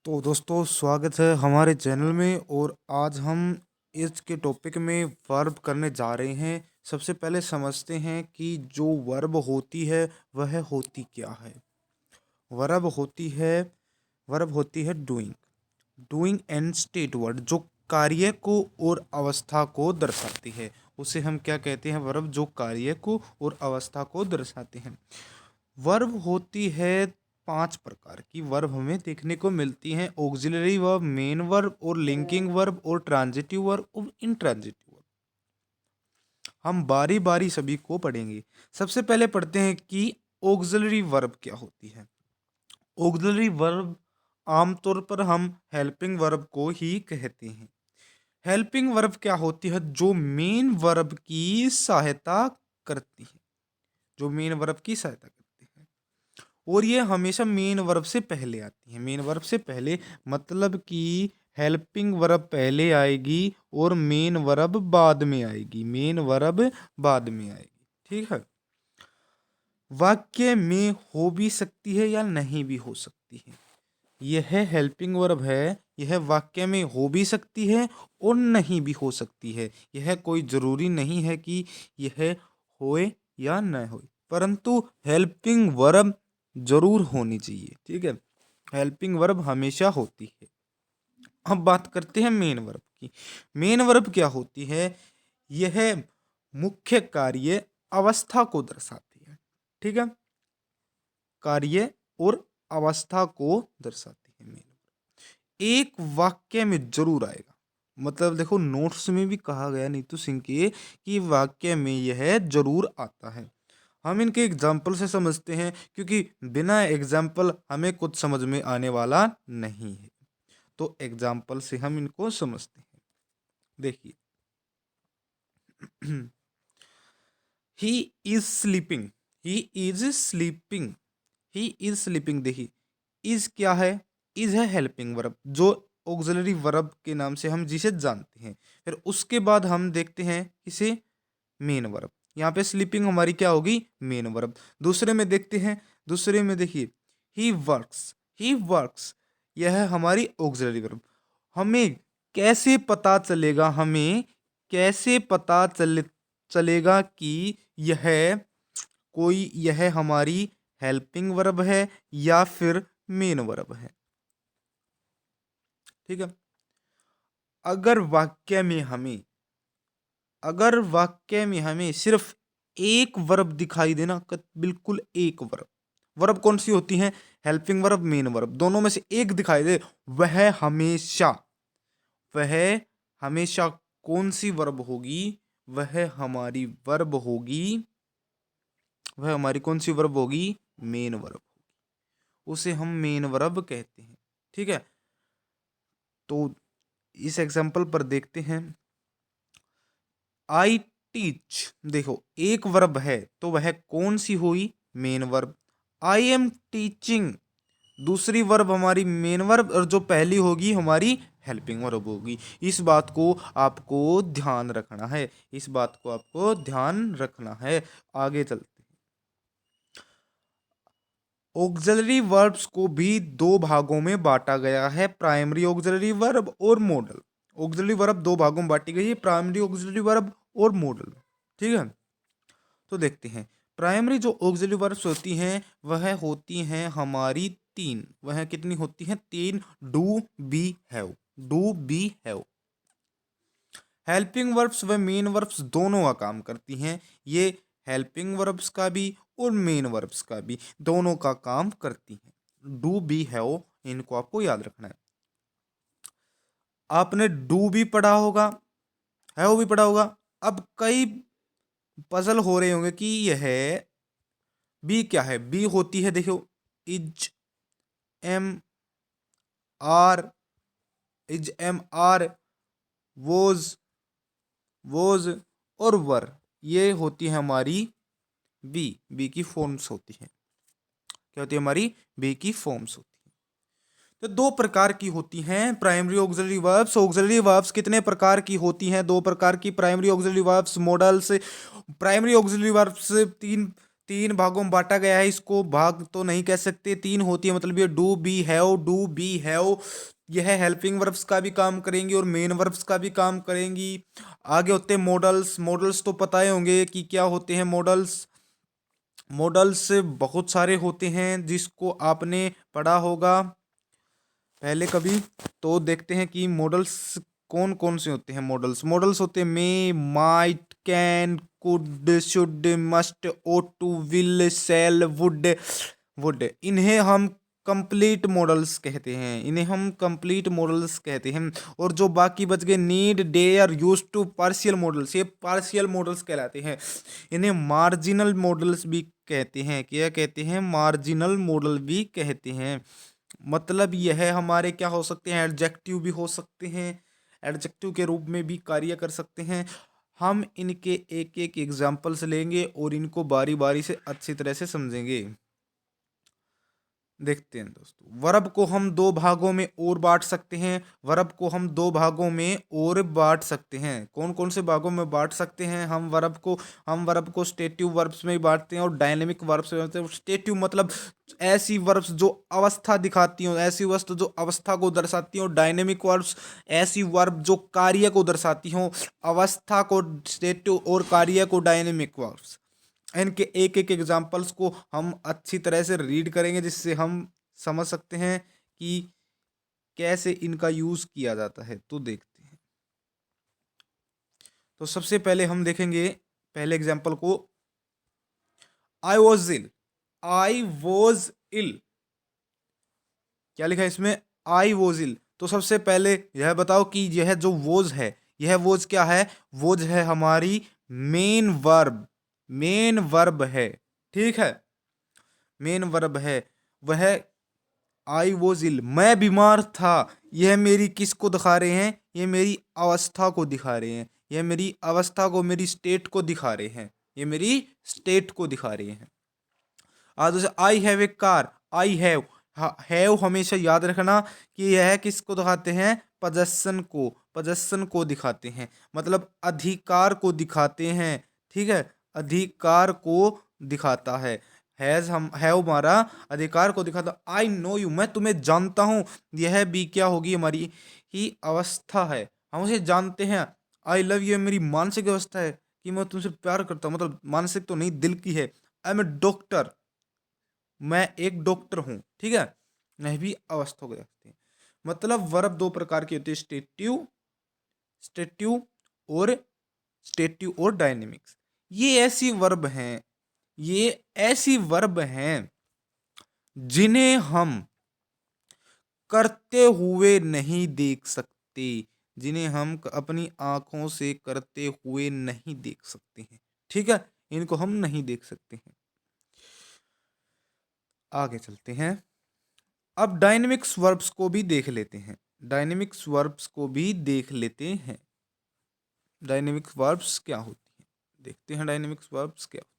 तो दोस्तों स्वागत है हमारे चैनल में। और आज हम इस के टॉपिक में वर्ब करने जा रहे हैं। सबसे पहले समझते हैं कि जो वर्ब होती है वह होती क्या है। वर्ब होती है doing. Doing and state word जो कार्य को और अवस्था को दर्शाती है, उसे हम क्या कहते हैं? वर्ब जो कार्य को और अवस्था को दर्शाते हैं। वर्ब होती है 5 प्रकार की। वर्ब हमें देखने को मिलती हैं: ऑक्सिलरी वर्ब, मेन वर्ब और लिंकिंग वर्ब और ट्रांजिटिव वर्ब और इंट्रांजिटिव वर्ब। हम बारी बारी सभी को पढ़ेंगे। सबसे पहले पढ़ते हैं कि ऑक्सिलरी वर्ब क्या होती है। ऑक्सिलरी वर्ब आमतौर पर हम हेल्पिंग वर्ब को ही कहते हैं। हेल्पिंग वर्ब क्या होती है? जो मेन वर्ब की सहायता करती है, जो मेन वर्ब की सहायता करती है। और ये हमेशा मेन वर्ब से पहले आती है। मेन वर्ब से पहले मतलब कि हेल्पिंग वर्ब पहले आएगी और मेन वर्ब बाद में आएगी। मेन वर्ब बाद में आएगी, ठीक है। वाक्य में हो भी सकती है या नहीं भी हो सकती है। यह हेल्पिंग वर्ब है, यह वाक्य में हो भी सकती है और नहीं भी हो सकती है। यह कोई जरूरी नहीं है कि यह होए या न होए, परंतु हेल्पिंग वर्ब जरूर होनी चाहिए, ठीक है। हेल्पिंग वर्ब हमेशा होती है। अब बात करते हैं मेन वर्ब की। मेन वर्ब क्या होती है? यह मुख्य कार्य अवस्था को दर्शाती है, ठीक है। कार्य और अवस्था को दर्शाती है मेन वर्ब। एक वाक्य में जरूर आएगा। मतलब देखो, नोट्स में भी कहा गया नीतू सिंह के कि वाक्य में यह जरूर आता है। हम इनके एग्जाम्पल से समझते हैं, क्योंकि बिना एग्जाम्पल हमें कुछ समझ में आने वाला नहीं है। तो एग्जाम्पल से हम इनको समझते हैं। देखिए, he is sleeping. He is sleeping. He is sleeping. देखिए, इज क्या है? इज है हेल्पिंग वर्ब, जो ऑक्सिलरी वर्ब के नाम से हम जिसे जानते हैं। फिर उसके बाद हम देखते हैं किसे? Main verb. यहाँ पे स्लीपिंग हमारी क्या होगी? Main verb. दूसरे में देखते हैं। दूसरे में देखिए, ही वर्क्स। ही वर्क्स यह है हमारी ऑक्सिलरी वर्ब। हमें कैसे पता चलेगा? हमें कैसे पता चलेगा कि यह यह हमारी हेल्पिंग वर्ब है या फिर मेन वर्ब है, ठीक है। अगर वाक्य में हमें अगर वाक्य में हमें सिर्फ एक वर्ब दिखाई देना, बिल्कुल एक वर्ब। वर्ब कौन सी होती है? हेल्पिंग वर्ब, मेन वर्ब, दोनों में से एक दिखाई दे, वह हमेशा वह हमेशा कौन सी वर्ब होगी? वह हमारी वर्ब होगी। वह हमारी कौन सी वर्ब होगी? Main verb. उसे हम मेन वर्ब कहते हैं, ठीक है। तो इस एग्जांपल पर देखते हैं। I teach. देखो, एक वर्ब है तो वह कौन सी हुई? Main verb. I am teaching, दूसरी वर्ब हमारी मेन वर्ब, और जो पहली होगी हमारी हेल्पिंग वर्ब होगी। इस बात को आपको ध्यान रखना है। इस बात को आपको ध्यान रखना है। आगे चलते हैं। ऑक्सिलरी वर्ब्स को भी दो भागों में बांटा गया है: प्राइमरी ऑक्सिलरी वर्ब और मॉडल। ऑक्सिलरी वर्ब दो भागों में बांटी गई है: प्राइमरी ऑक्सिलरी वर्ब और मॉडल, ठीक है। तो देखते हैं। प्राइमरी जो ऑक्सिलरी वर्ब्स होती हैं वह होती हैं हमारी तीन। वह कितनी होती हैं? तीन। Do, be, have. Do, be, have. Helping verbs व मेन वर्ब्स दोनों का काम करती हैं। ये हेल्पिंग वर्ब्स का भी और मेन वर्ब्स का भी, दोनों का काम करती हैं। डू, बी, हैव, इनको आपको याद रखना है। आपने डू भी पढ़ा होगा, हैव भी पढ़ा होगा। अब कई पजल हो रहे होंगे कि यह बी क्या है। बी होती है, देखो, is am are, is am are, was, was और वर, ये होती है हमारी बी। बी की फॉर्म्स होती है। क्या होती है? हमारी बी की फॉर्म्स होती है। तो दो प्रकार की होती हैं primary auxiliary verbs. Auxiliary verbs कितने प्रकार की होती हैं? दो प्रकार की primary auxiliary verbs. Models. Primary auxiliary verbs तीन भागों में बांटा गया है, इसको भाग तो नहीं कह सकते, तीन होती है, मतलब ये डू बी हैव, यह हेल्पिंग वर्ब्स का भी काम करेंगी और मेन वर्ब्स का भी काम करेंगी। आगे होते हैं मॉडल्स। मॉडल्स तो पता ही होंगे कि क्या होते हैं मॉडल्स। मॉडल्स बहुत सारे होते हैं जिसको आपने पढ़ा होगा पहले कभी। तो देखते हैं कि मॉडल्स कौन कौन से होते हैं। मॉडल्स मॉडल्स होते हैं may, might, can, could, should, must, ought to, will, shall, would. इन्हें हम कंप्लीट मॉडल्स कहते हैं, इन्हें हम कंप्लीट मॉडल्स कहते हैं। और जो बाकी बच गए need, dare, used to, partial modals, ये पार्शियल मॉडल्स कहलाते हैं। इन्हें मार्जिनल मॉडल्स भी कहते हैं। क्या कहते हैं? मार्जिनल मॉडल भी कहते हैं। मतलब यह हमारे क्या हो सकते हैं? एडजेक्टिव भी हो सकते हैं, एडजेक्टिव के रूप में भी कार्य कर सकते हैं। हम इनके एक एक एग्जाम्पल्स लेंगे और इनको बारी बारी से अच्छी तरह से समझेंगे। देखते हैं दोस्तों, वर्ब को हम दो भागों में और बांट सकते हैं। वर्ब को हम दो भागों में और बांट सकते हैं। कौन कौन से भागों में बांट सकते हैं हम वर्ब को? हम वर्ब को स्टेटिव वर्ब्स में ही बांटते हैं और डायनेमिक वर्ब्स में बांटते हैं। स्टेटिव मतलब ऐसी वर्ब्स जो अवस्था दिखाती हो, ऐसी वस्तु जो अवस्था को दर्शाती हो। डायनेमिक वर्ब्स ऐसी वर्ब जो कार्य को दर्शाती हो, अवस्था को स्टेटिव और कार्य को डायनेमिक वर्ब्स। इनके एक एक एग्जाम्पल्स को हम अच्छी तरह से रीड करेंगे जिससे हम समझ सकते हैं कि कैसे इनका यूज किया जाता है। तो देखते हैं। तो सबसे पहले हम देखेंगे पहले एग्जाम्पल को। आई वॉज इल। आई वॉज इल, क्या लिखा है इसमें? I was ill. तो सबसे पहले यह बताओ कि यह जो वोज है, यह वोज क्या है? वोज है हमारी मेन वर्ब। मेन वर्ब है, ठीक है, मेन वर्ब है वह। आई वॉज इल, मैं बीमार था। यह मेरी किसको दिखा रहे हैं? ये मेरी अवस्था को दिखा रहे हैं। यह मेरी अवस्था को, मेरी स्टेट को दिखा रहे हैं। ये मेरी स्टेट को दिखा रहे हैं। आज जैसे I have a car. I have, have हमेशा याद रखना कि यह किसको दिखाते हैं? पोजेशन को, पोजेशन को दिखाते हैं, मतलब अधिकार को दिखाते हैं, ठीक है, अधिकार को दिखाता है। हैज, हम हैव हमारा अधिकार को दिखाता। आई नो यू, मैं तुम्हें जानता हूं। यह भी क्या होगी? हमारी ही अवस्था है, हम उसे जानते हैं। आई लव यू मेरी मानसिक अवस्था है कि मैं तुमसे प्यार करता हूं, मतलब मानसिक तो नहीं, दिल की है। आई एम ए डॉक्टर, मैं एक डॉक्टर हूं, ठीक है। यह भी अवस्था को रखते हैं। मतलब वर्ब दो प्रकार के होते हैं, स्टेटिव, स्टेटिव और स्टेटिव और डायनेमिक्स। ये ऐसी वर्ब हैं, ये ऐसी वर्ब हैं जिन्हें हम करते हुए नहीं देख सकते, जिन्हें हम अपनी आंखों से करते हुए नहीं देख सकते हैं, ठीक है, इनको हम नहीं देख सकते हैं। आगे चलते हैं। अब डायनेमिक्स वर्ब्स को भी देख लेते हैं। डायनेमिक्स वर्ब्स को भी देख लेते हैं। डायनेमिक्स वर्ब्स क्या होती हैं, देखते हैं डायनेमिक्स वर्ब्स क्या होती हैं।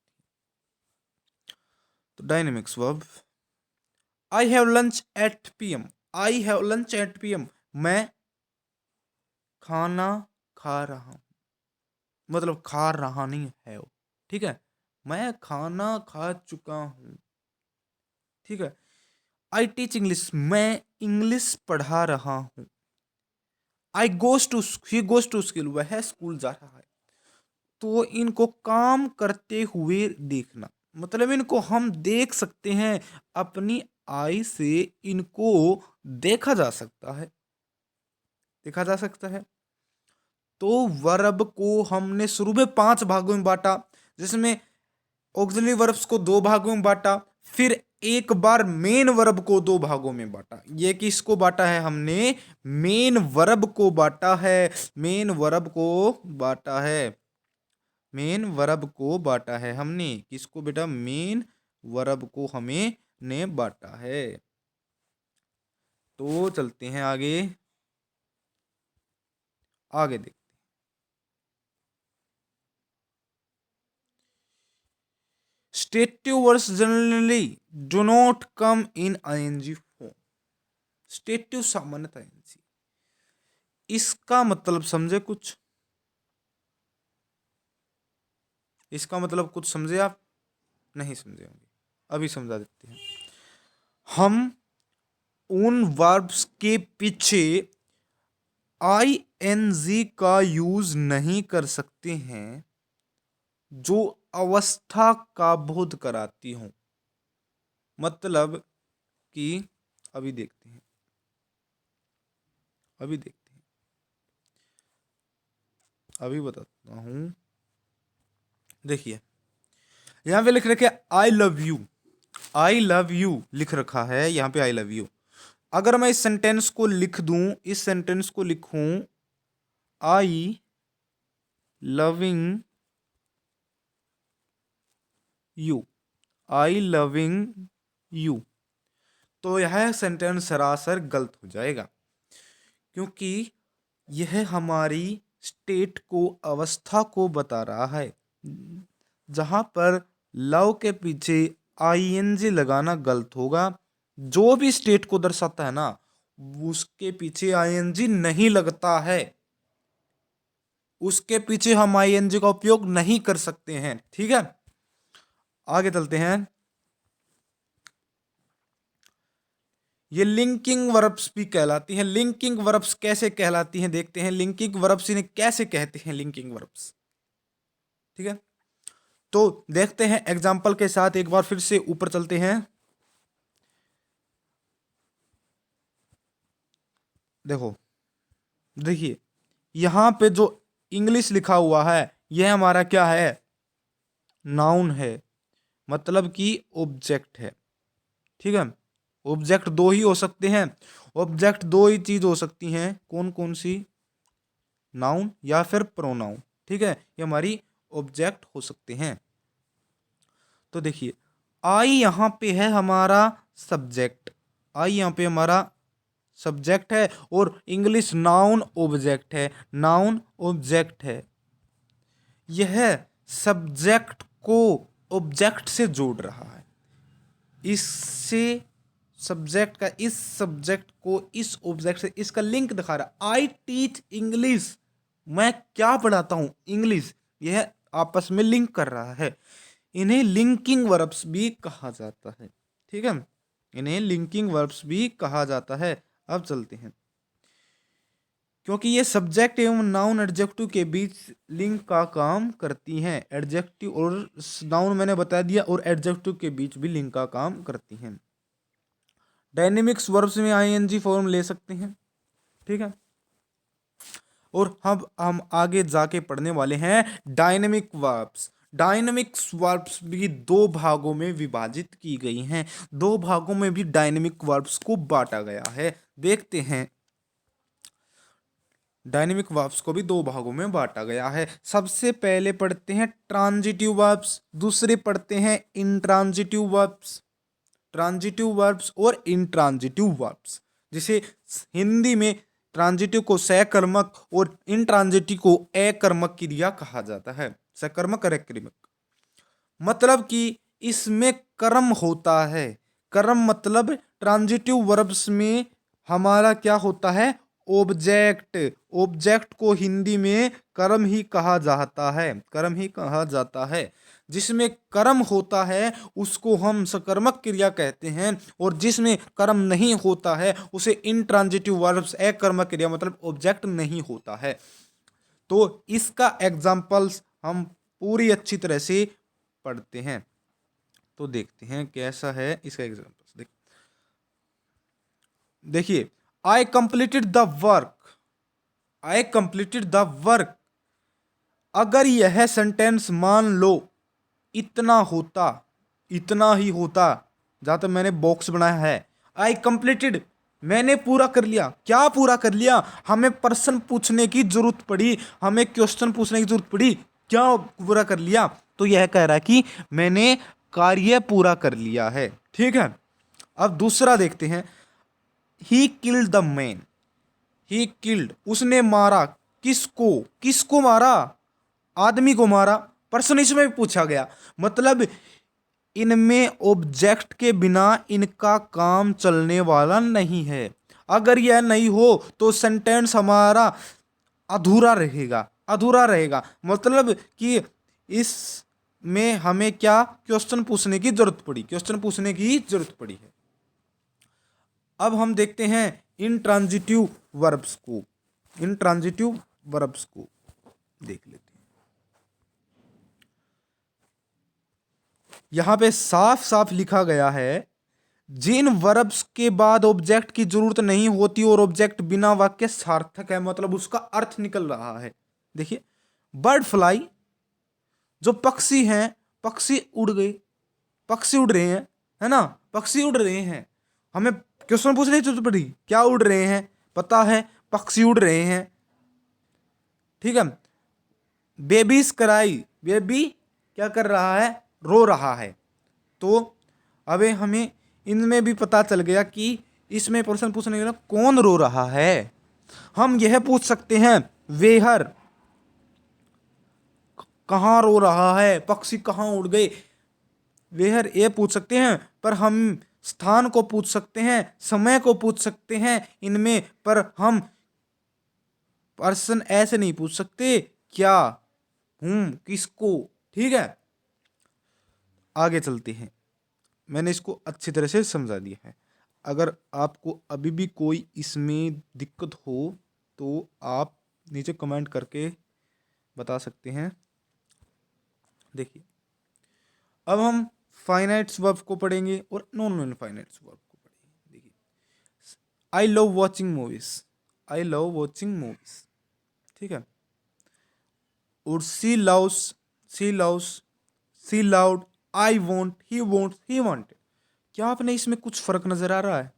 तो dynamics verb, I have lunch at PM. I have lunch at PM, मैं खाना खा रहा हूं, मतलब खा रहा नहीं है वो, ठीक है, मैं खाना खा चुका हूं, ठीक है। आई टीच इंग्लिश, मैं इंग्लिश पढ़ा रहा हूं। I goes to, he goes to school, वह स्कूल जा रहा है। तो इनको काम करते हुए देखना, मतलब इनको हम देख सकते हैं, अपनी आई से इनको देखा जा सकता है, देखा जा सकता है। तो वर्ब को हमने शुरू में पांच भागों में बांटा, जिसमें ऑक्सिलरी वर्ब्स को दो भागों में बांटा, फिर एक बार मेन वर्ब को दो भागों में बांटा। ये किसको बांटा है हमने? मेन वर्ब को बांटा है, मेन वर्ब को बांटा है, मेन वर्ब को बांटा है हमने। किसको बेटा? मेन वर्ब को हमें ने बांटा है। तो चलते हैं आगे, आगे देखते हैं। Stative words generally do not come in ING form. Stative सामान्यतः आईएनजी, इसका मतलब समझे कुछ? इसका मतलब कुछ समझे आप? नहीं समझे होंगे, अभी समझा देते हैं। हम उन वर्ब्स के पीछे आई एन जी का यूज नहीं कर सकते हैं जो अवस्था का बोध कराती हो। मतलब कि अभी देखते हैं, अभी देखते हैं, अभी बताता हूं। देखिए यहां पे लिख रखे I love you, I love you लिख रखा है यहां पे आई लव यू। अगर मैं इस सेंटेंस को लिख दूं, इस सेंटेंस को लिखूं I loving you, I loving you, तो यह सेंटेंस सरासर गलत हो जाएगा, क्योंकि यह हमारी स्टेट को, अवस्था को बता रहा है। जहां पर लव के पीछे आईएनजी लगाना गलत होगा। जो भी स्टेट को दर्शाता है ना, उसके पीछे आईएनजी नहीं लगता है, उसके पीछे हम आईएनजी का उपयोग नहीं कर सकते हैं। ठीक है, आगे चलते हैं। ये लिंकिंग वर्ब्स भी कहलाती हैं। लिंकिंग वर्ब्स कैसे कहलाती हैं देखते हैं। लिंकिंग वर्ब्स इन्हें कैसे कहते हैं, लिंकिंग वर्ब्स। ठीक है, तो देखते हैं एग्जाम्पल के साथ। एक बार फिर से ऊपर चलते हैं। देखो, देखिए यहां पे जो इंग्लिश लिखा हुआ है यह हमारा क्या है, नाउन है, मतलब कि ऑब्जेक्ट है। ठीक है, ऑब्जेक्ट दो ही हो सकते हैं, ऑब्जेक्ट दो ही चीज हो सकती हैं। कौन कौन सी, नाउन या फिर प्रोनाउन। ठीक है, ये हमारी ऑब्जेक्ट हो सकते हैं। तो देखिए आई यहां पे है हमारा सब्जेक्ट, आई यहां पे हमारा सब्जेक्ट है, और इंग्लिश नाउन ऑब्जेक्ट है, नाउन ऑब्जेक्ट है। यह सब्जेक्ट को ऑब्जेक्ट से जोड़ रहा है, इससे सब्जेक्ट का, इस सब्जेक्ट को इस ऑब्जेक्ट से, इसका लिंक दिखा रहा है। आई टीच इंग्लिश, मैं क्या पढ़ाता हूं, इंग्लिश। यह आपस में लिंक कर रहा है। इन्हें लिंकिंग वर्ब्स भी कहा जाता है। ठीक है, इन्हें लिंकिंग वर्ब्स भी कहा जाता है। अब चलते हैं, क्योंकि ये सब्जेक्ट एवं नाउन एडजेक्टिव के बीच लिंक का काम करती हैं। एडजेक्टिव और नाउन मैंने बता दिया, और एडजेक्टिव के बीच भी लिंक का काम करती हैं। डायनेमिक्स वर्ब्स में आईएनजी फॉर्म ले सकते हैं। ठीक है, और हम आगे जाके पढ़ने वाले हैं डायनेमिक वर्ब्स। डायनेमिक्स वर्ब्स भी दो भागों में विभाजित की गई हैं, दो भागों में भी डायनेमिक वर्ब्स को बांटा गया है। देखते हैं, डायनेमिक वर्ब्स को भी दो भागों में बांटा गया है। सबसे पहले पढ़ते हैं ट्रांजिटिव वर्ब्स, दूसरे पढ़ते हैं इंट्रांजिटिव वर्ब्स। ट्रांजिटिव वर्ब्स और इंट्रांजिटिव वर्ब्स, जिसे हिंदी में ट्रांजिटिव को सकर्मक और इंट्रांजिटिव को अकर्मक क्रिया कहा जाता है। सकर्मक और अकर्मक मतलब कि इसमें कर्म होता है। कर्म मतलब ट्रांजिटिव वर्ब्स में हमारा क्या होता है, ऑब्जेक्ट। ऑब्जेक्ट को हिंदी में कर्म ही कहा जाता है, कर्म ही कहा जाता है। जिसमें कर्म होता है उसको हम सकर्मक क्रिया कहते हैं, और जिसमें कर्म नहीं होता है उसे इंट्रांजिटिव वर्ब्स, अकर्मक क्रिया, मतलब ऑब्जेक्ट नहीं होता है। तो इसका एग्जाम्पल्स हम पूरी अच्छी तरह से पढ़ते हैं। तो देखते हैं कैसा है इसका एग्जाम्पल्स। देखिए, I completed the work, I completed the work. अगर यह सेंटेंस मान लो इतना होता, इतना ही होता, जहां तक मैंने बॉक्स बनाया है, आई कंप्लीटेड, मैंने पूरा कर लिया। क्या पूरा कर लिया, हमें प्रश्न पूछने की जरूरत पड़ी, हमें क्वेश्चन पूछने की जरूरत पड़ी, क्या पूरा कर लिया, तो यह कह रहा है कि मैंने कार्य पूरा कर लिया है। ठीक है, अब दूसरा देखते हैं। He killed the man, he killed, उसने मारा, किसको, किसको मारा, आदमी को मारा। प्रश्न इसमें भी पूछा गया, मतलब इनमें ऑब्जेक्ट के बिना इनका काम चलने वाला नहीं है। अगर यह नहीं हो तो सेंटेंस हमारा अधूरा रहेगा, अधूरा रहेगा। मतलब कि इस में हमें क्या क्वेश्चन पूछने की जरूरत पड़ी, क्वेश्चन पूछने की जरूरत पड़ी है। अब हम देखते हैं इंट्रांजिटिव वर्ब्स को, इंट्रांजिटिव वर्ब्स को देख लेते हैं। यहां पे साफ साफ लिखा गया है, जिन वर्ब्स के बाद ऑब्जेक्ट की जरूरत नहीं होती और ऑब्जेक्ट बिना वाक्य सार्थक है, मतलब उसका अर्थ निकल रहा है। देखिए, बर्ड फ्लाई, जो पक्षी हैं, पक्षी उड़ गए, पक्षी उड़ रहे हैं, है ना, पक्षी उड़ रहे हैं। हमें क्वेश्चन पूछने की जरूरत पड़ी, क्या उड़ रहे हैं, पता है पक्षी उड़ रहे हैं। ठीक है, बेबीज कराई, बेबी क्या कर रहा है, रो रहा है। तो अब हमें इनमें भी पता चल गया कि इसमें प्रश्न पूछने के लिए कौन रो रहा है। हम यह पूछ सकते हैं, वेहर कहाँ रो रहा है, पक्षी कहाँ उड़ गए, वेहर ये पूछ सकते हैं। पर हम स्थान को पूछ सकते हैं, समय को पूछ सकते हैं इनमें, पर हम पर्सन ऐसे नहीं पूछ सकते, क्या, किसको। ठीक है, आगे चलते हैं। मैंने इसको अच्छी तरह से समझा दिया है। अगर आपको अभी भी कोई इसमें दिक्कत हो तो आप नीचे कमेंट करके बता सकते हैं। देखिए, अब हम फाइनाइट्स वर्ब को पढ़ेंगे और नॉन इनफाइनाइट्स वर्ब को पढ़ेंगे। देखिए, I love watching movies, I love watching movies, ठीक है। और she loves, she loves, she loved, I want, he want, he wanted. क्या आपने इसमें कुछ फर्क नजर आ रहा है,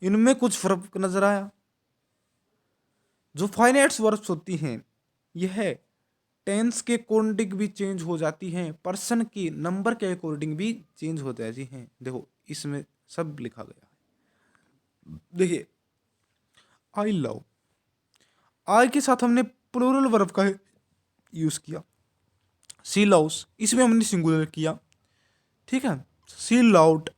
इनमें कुछ फर्क नजर आया। जो फाइनाइट्स वर्ब्स होती हैं यह टेंस के अकॉर्डिंग भी चेंज हो जाती हैं, पर्सन के नंबर के अकॉर्डिंग भी चेंज हो जाती हैं। देखो, इसमें सब लिखा गया है। देखिए, आई लव, आई के साथ हमने प्लूरल वर्ब का यूज किया। सी लव्स, इसमें हमने सिंगुलर किया। ठीक है, सी लाउड,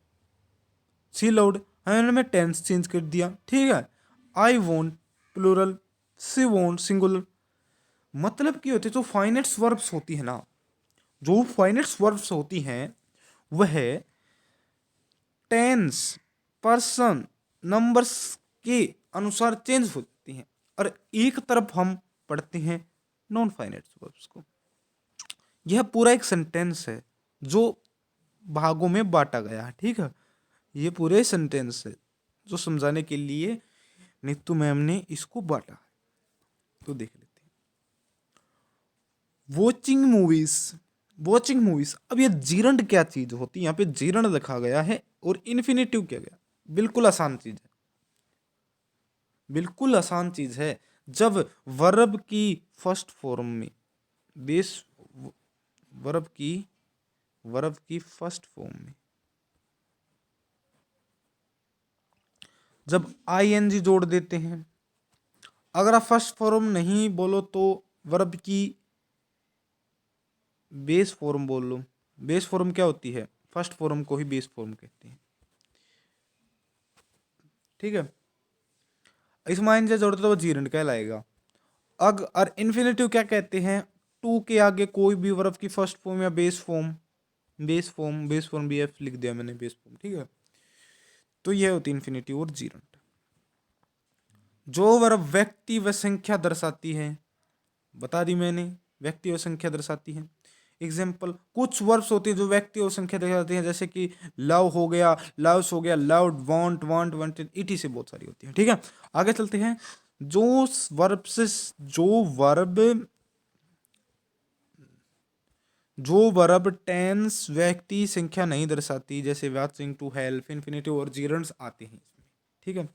सी लाउड हमने टेंस चेंज कर दिया। ठीक है, I want plural, she want singular. मतलब क्या होती है, जो फाइनेट्स वर्ब्स होती है ना, जो फाइनेट्स वर्ब्स होती हैं वह टेंस, पर्सन, नंबर्स के अनुसार चेंज होती हैं। और एक तरफ हम पढ़ते हैं नॉन फाइनेट्स वर्ब्स को। यह पूरा एक सेंटेंस है जो भागों में बांटा गया है। ठीक है, ये पूरे सेंटेंस है जो समझाने के लिए नीतू मैम ने इसको बांटा है। तो देख लेते हैं, वॉचिंग मूवीज, वॉचिंग मूवीज। अब ये जीरंड क्या चीज होती है, यहाँ पे जीरंड लिखा गया है और इन्फिनेटिव क्या गया। बिल्कुल आसान चीज है, बिल्कुल आसान चीज है। जब वर्ब की फर्स्ट फॉर्म में बेस, वर्ब की फर्स्ट फॉर्म में जब आईएनजी जोड़ देते हैं, अगर आप फर्स्ट फॉर्म नहीं बोलो तो वर्ब की बेस फॉर्म बोल लो। बेस फॉर्म क्या होती है, फर्स्ट फॉर्म को ही बेस फॉर्म कहते हैं। ठीक है, इसमें आईएनजी जोड़ते तो वो जीरंड कहलाएगा। और इन्फिनेटिव क्या कहते हैं, टू के आगे कोई भी वर्ब की फर्स्ट फॉर्म या base form, base form B F लिख दिया मैंने, बेस फॉर्म। ठीक है, तो यह होती है इन्फिनेटिव और जीरंड। जो वर्ब व्यक्ति व संख्या दर्शाती है, बता दी मैंने, व्यक्ति और संख्या दर्शाती है। एग्जाम्पल, कुछ वर्ब्स होते हैं जो व्यक्ति और संख्या दर्शाती हैं, जैसे कि लव हो गया, लव्स हो गया, लव्ड, वांट, वांट, वांटेड, इटी से बहुत सारी होती है। ठीक है, आगे चलते हैं। जो वर्ब से जो वर्ब टेंस, व्यक्ति, संख्या नहीं दर्शाती, जैसे वाचिंग, टू हेल्प, इन्फिनेटिव और जीरंड्स आते हैं इसमें। ठीक है,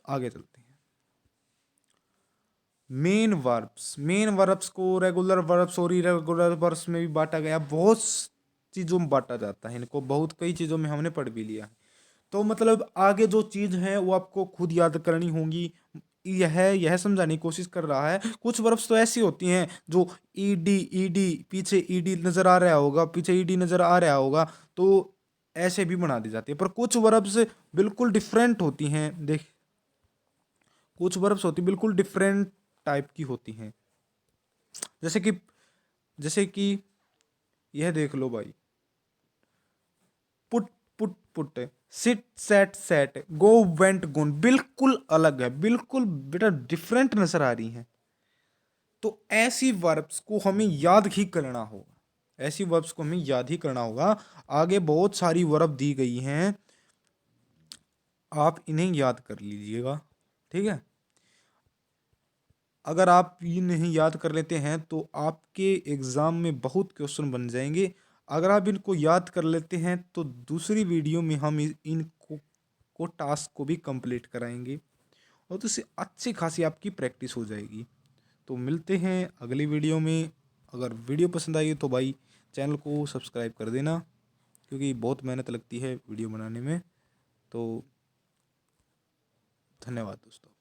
आगे चलते हैं। मेन वर्ब्स को रेगुलर वर्ब्स और इरेगुलर वर्ब्स में भी बांटा गया। बहुत चीजों में बांटा जाता है इनको, बहुत कई चीजों में हमने पढ़ भी लिया है। तो मतलब आगे जो चीज है वो आपको खुद याद करनी होगी। यह समझाने की कोशिश कर रहा है। कुछ वर्ब्स तो ऐसी होती हैं जो ईडी पीछे ईडी नजर आ रहा होगा, पीछे ईडी नजर आ रहा होगा, तो ऐसे भी बना दी जाती है। पर कुछ वर्ब्स बिल्कुल डिफरेंट होती हैं। देख, कुछ वर्ब्स होती बिल्कुल डिफरेंट टाइप की होती हैं, जैसे कि जैसे कि यह देख लो भाई, पुट पुट पुट है, सिट सेट सेट है, गो वेंट गोन, बिल्कुल अलग है, बिल्कुल बेटा डिफरेंट नजर आ रही हैं। तो ऐसी वर्ब्स को हमें याद ही करना होगा, ऐसी वर्ब्स को हमें याद ही करना होगा। आगे बहुत सारी वर्ब दी गई हैं, आप इन्हें याद कर लीजिएगा, ठीक है। अगर आप ये नहीं याद कर लेते हैं तो आपके एग्ज़ाम में बहुत क्वेश्चन बन जाएंगे। अगर आप इनको याद कर लेते हैं तो दूसरी वीडियो में हम इनको को टास्क को भी कंप्लीट कराएंगे, और तो इससे अच्छी खासी आपकी प्रैक्टिस हो जाएगी। तो मिलते हैं अगली वीडियो में। अगर वीडियो पसंद आई तो भाई चैनल को सब्सक्राइब कर देना, क्योंकि बहुत मेहनत लगती है वीडियो बनाने में। तो धन्यवाद दोस्तों।